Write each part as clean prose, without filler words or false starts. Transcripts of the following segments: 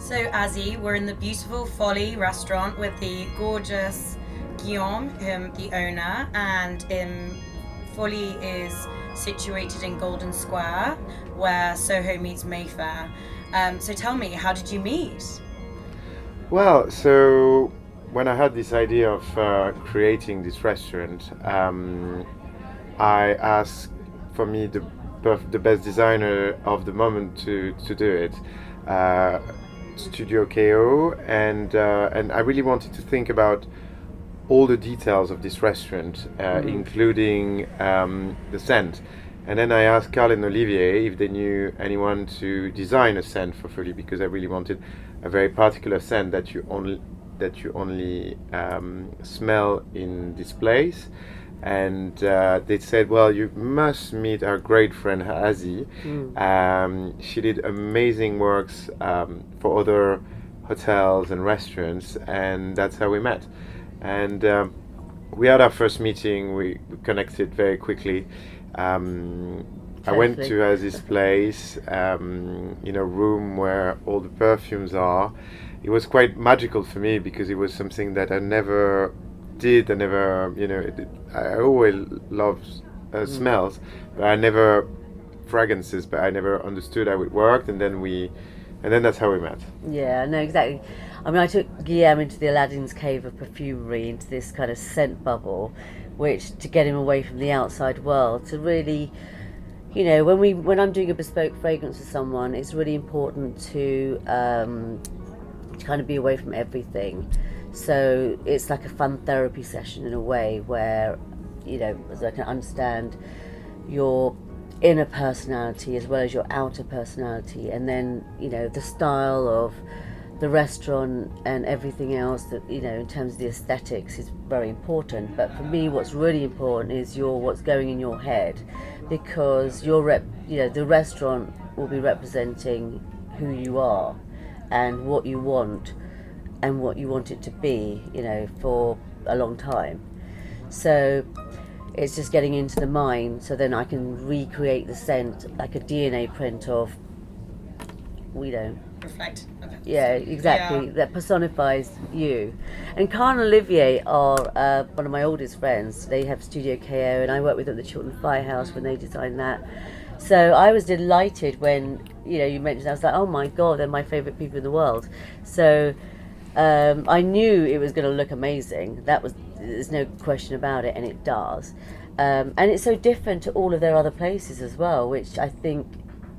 So, Azzi, we're in the beautiful Folie restaurant with the gorgeous Guilliame, the owner, and Folie is situated in Golden Square, where Soho meets Mayfair. So, tell me, how did you meet? Well, so when I had this idea of creating this restaurant, I asked for me the best designer of the moment to do it, uh, Studio KO, and I really wanted to think about all the details of this restaurant, including the scent. And then I asked Carl and Olivier if they knew anyone to design a scent for Folie, because I really wanted a very particular scent that you only smell in this place. And they said, "Well, you must meet our great friend Azzi. She did amazing works for other hotels and restaurants, and that's how we met." And we had our first meeting. We connected very quickly. I went to Azzi's place, in a room where all the perfumes are. It was quite magical for me because it was something that I never did. I always loved smells, but I never fragrances. But I never understood how it worked, and then that's how we met. Yeah, no, exactly. I mean, I took Guilliame into the Aladdin's cave of perfumery, into this kind of scent bubble, which to get him away from the outside world, to really, when I'm doing a bespoke fragrance with someone, it's really important to kind of be away from everything. So it's like a fun therapy session in a way where, as I can understand your inner personality as well as your outer personality, and then the style of the restaurant and everything else that in terms of the aesthetics is very important. But for me, what's really important is what's going in your head, because the restaurant will be representing who you are and what you want and what you want it to be, for a long time. So it's just getting into the mind, so then I can recreate the scent like a DNA print of, Reflect. Okay. yeah, exactly. Yeah. That personifies you. And Carl and Olivier are one of my oldest friends. They have Studio KO, and I worked with them at the Chiltern Firehouse when they designed that. So I was delighted when you mentioned that. I was like, oh my god, they're my favourite people in the world. So I knew it was going to look amazing. There's no question about it, and it does. And it's so different to all of their other places as well, which I think,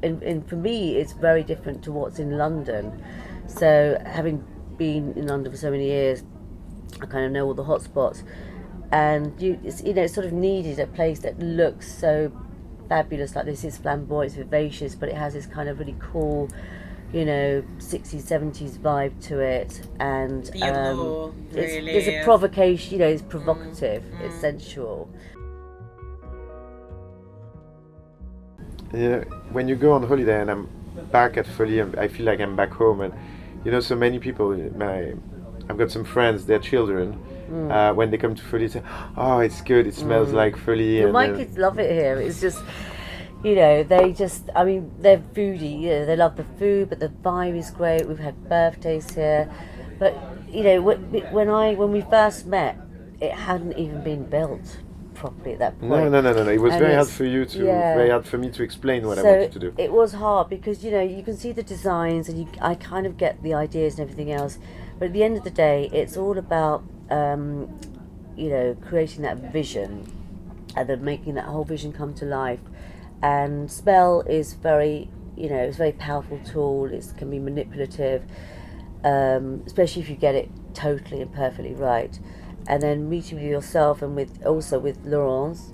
and for me, it's very different to what's in London. So having been in London for so many years, I kind of know all the hot spots, and it's sort of needed a place that looks so fabulous like this. Is flamboyant, it's vivacious, but it has this kind of really cool, 60s, 70s vibe to it, and The allure, really. there's a provocation, it's provocative, it's sensual. When you go on holiday and I'm back at Folie, I feel like I'm back home. And so many people, I've got some friends, their children, when they come to Folie, say, "Oh, it's good, it smells like Folie." Well, my kids love it here. It's just, they're foodie, they love the food, but the vibe is great. We've had birthdays here, but when we first met, it hadn't even been built properly at that point. No. It was And very hard it's- for you to, yeah. very hard for me to explain what I So wanted to do. it was hard because you can see the designs, and I kind of get the ideas and everything else, but at the end of the day, it's all about creating that vision and then making that whole vision come to life. And smell is very, it's a very powerful tool. It can be manipulative, especially if you get it totally and perfectly right. And then meeting with yourself and with Laurence,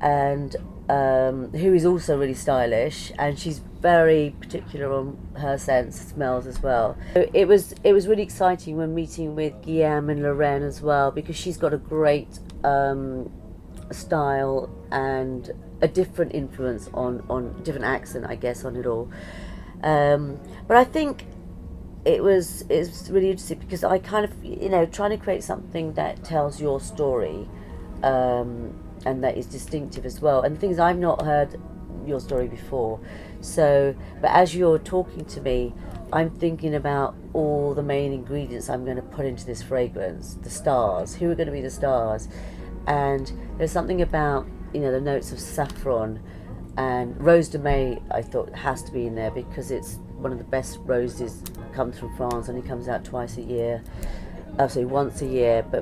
and who is also really stylish, and she's very particular on her scents, smells as well. So it was really exciting when meeting with Guilliame and Lorraine as well, because she's got a great style and a different influence on different accent, I guess, on it all. But I think it's really interesting because I kind of trying to create something that tells your story, and that is distinctive as well. And the things I've not heard your story before, so but as you're talking to me, I'm thinking about all the main ingredients I'm going to put into this fragrance, the stars, who are going to be the stars. And there's something about, the notes of saffron and rose de may, I thought has to be in there because it's one of the best roses, comes from France, only comes out once a year, but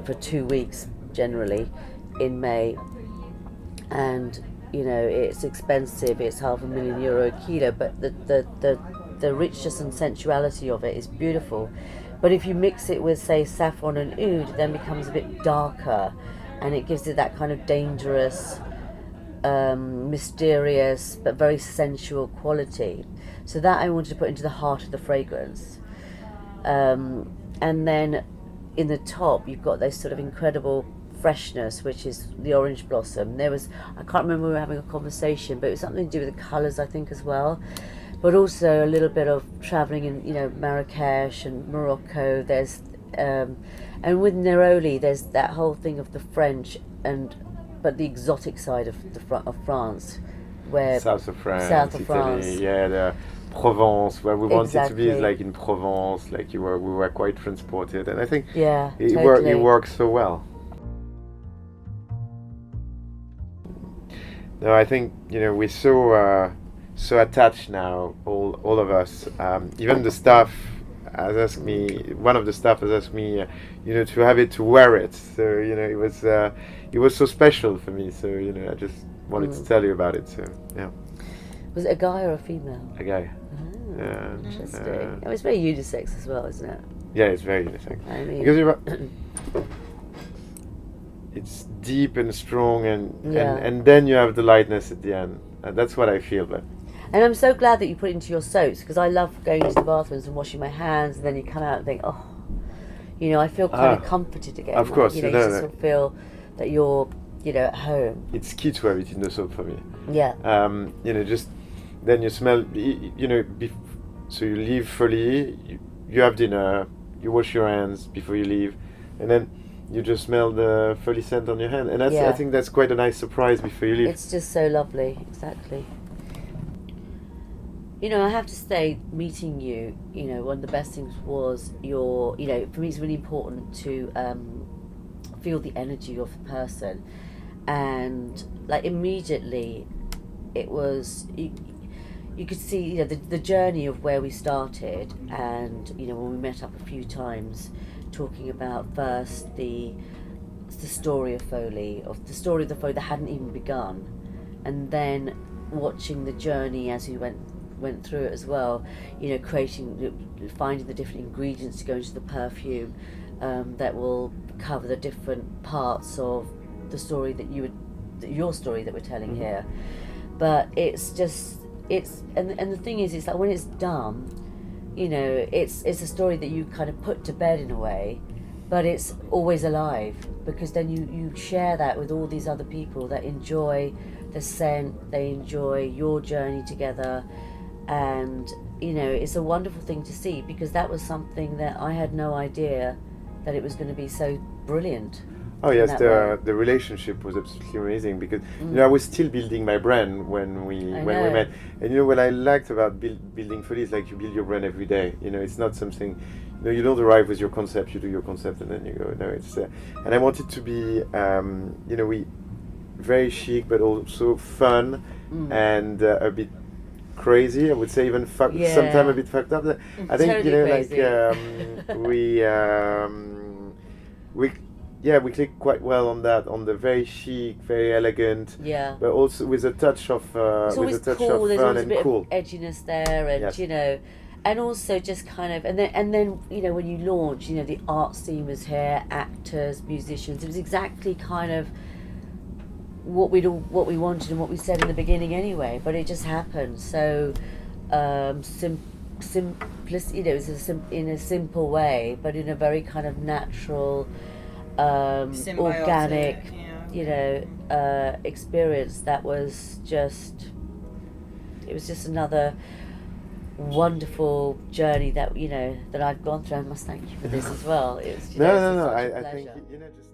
for 2 weeks generally in May. And it's expensive, it's €500,000 a kilo, but the richness and sensuality of it is beautiful. But if you mix it with, say, saffron and oud, it then becomes a bit darker, and it gives it that kind of dangerous, mysterious but very sensual quality. So that I wanted to put into the heart of the fragrance. And then in the top you've got this sort of incredible freshness, which is the orange blossom. I can't remember, we were having a conversation, but it was something to do with the colours, I think, as well. But also a little bit of travelling in, Marrakesh and Morocco. There's and with Neroli, there's that whole thing of the French but the exotic side of France, where south of France, Italy, yeah, the Provence, where we wanted to be like in Provence, like we were quite transported, and I think it works so well. No, I think we're so attached now, all of us. Even the staff has asked me. One of the staff has asked me, to have it, to wear it. So it was so special for me. So I just wanted to tell you about it. So yeah. Was it a guy or a female? A guy. Oh, interesting. It was very unisex as well, isn't it? Yeah, it's very unisex. I mean, because it's deep and strong, and then you have the lightness at the end. And that's what I feel. But and I'm so glad that you put it into your soaps, because I love going to the bathrooms and washing my hands, and then you come out and think, I feel kind of comforted again. Of course, you sort of feel that you're, at home. It's key to have it in the soap for me. Yeah. Just then you smell, so you leave Folie, you have dinner, you wash your hands before you leave, and then you just smell the Folie scent on your hand, and I think that's quite a nice surprise before you leave. It's just so lovely, exactly. I have to say, meeting you, one of the best things was for me it's really important to feel the energy of the person, and like immediately it was, you could see the journey of where we started, and when we met up a few times, talking about first the story of Folie, the story of the Folie that hadn't even begun, and then watching the journey as we went through it as well, finding the different ingredients to go into the perfume that will cover the different parts of the story your story that we're telling here. But it's and the thing is, it's like when it's done, it's a story that you kind of put to bed in a way, but it's always alive, because then you share that with all these other people that enjoy the scent, they enjoy your journey together, and it's a wonderful thing to see, because that was something that I had no idea that it was going to be so brilliant. Oh yes, the relationship was absolutely amazing, because I was still building my brand when we met, and what I liked about building Folie is like you build your brand every day. It's not something, you don't arrive with your concept, you do your concept and then you go. No, it's and I wanted to be we very chic but also fun and a bit crazy. I would say even sometimes a bit fucked up. I think we clicked quite well on that, on the very chic, very elegant, but also with a touch of cool. Fun and cool. Edginess there, and and also just kind of, and then when you launch, the art scene was here, actors, musicians. It was exactly kind of what we wanted and what we said in the beginning anyway. But it just happened so simplicity. It's in a simple way, but in a very kind of natural, organic, experience that was just, it was just another wonderful journey that that I've gone through. I must thank you for this as well. It was, no, I think just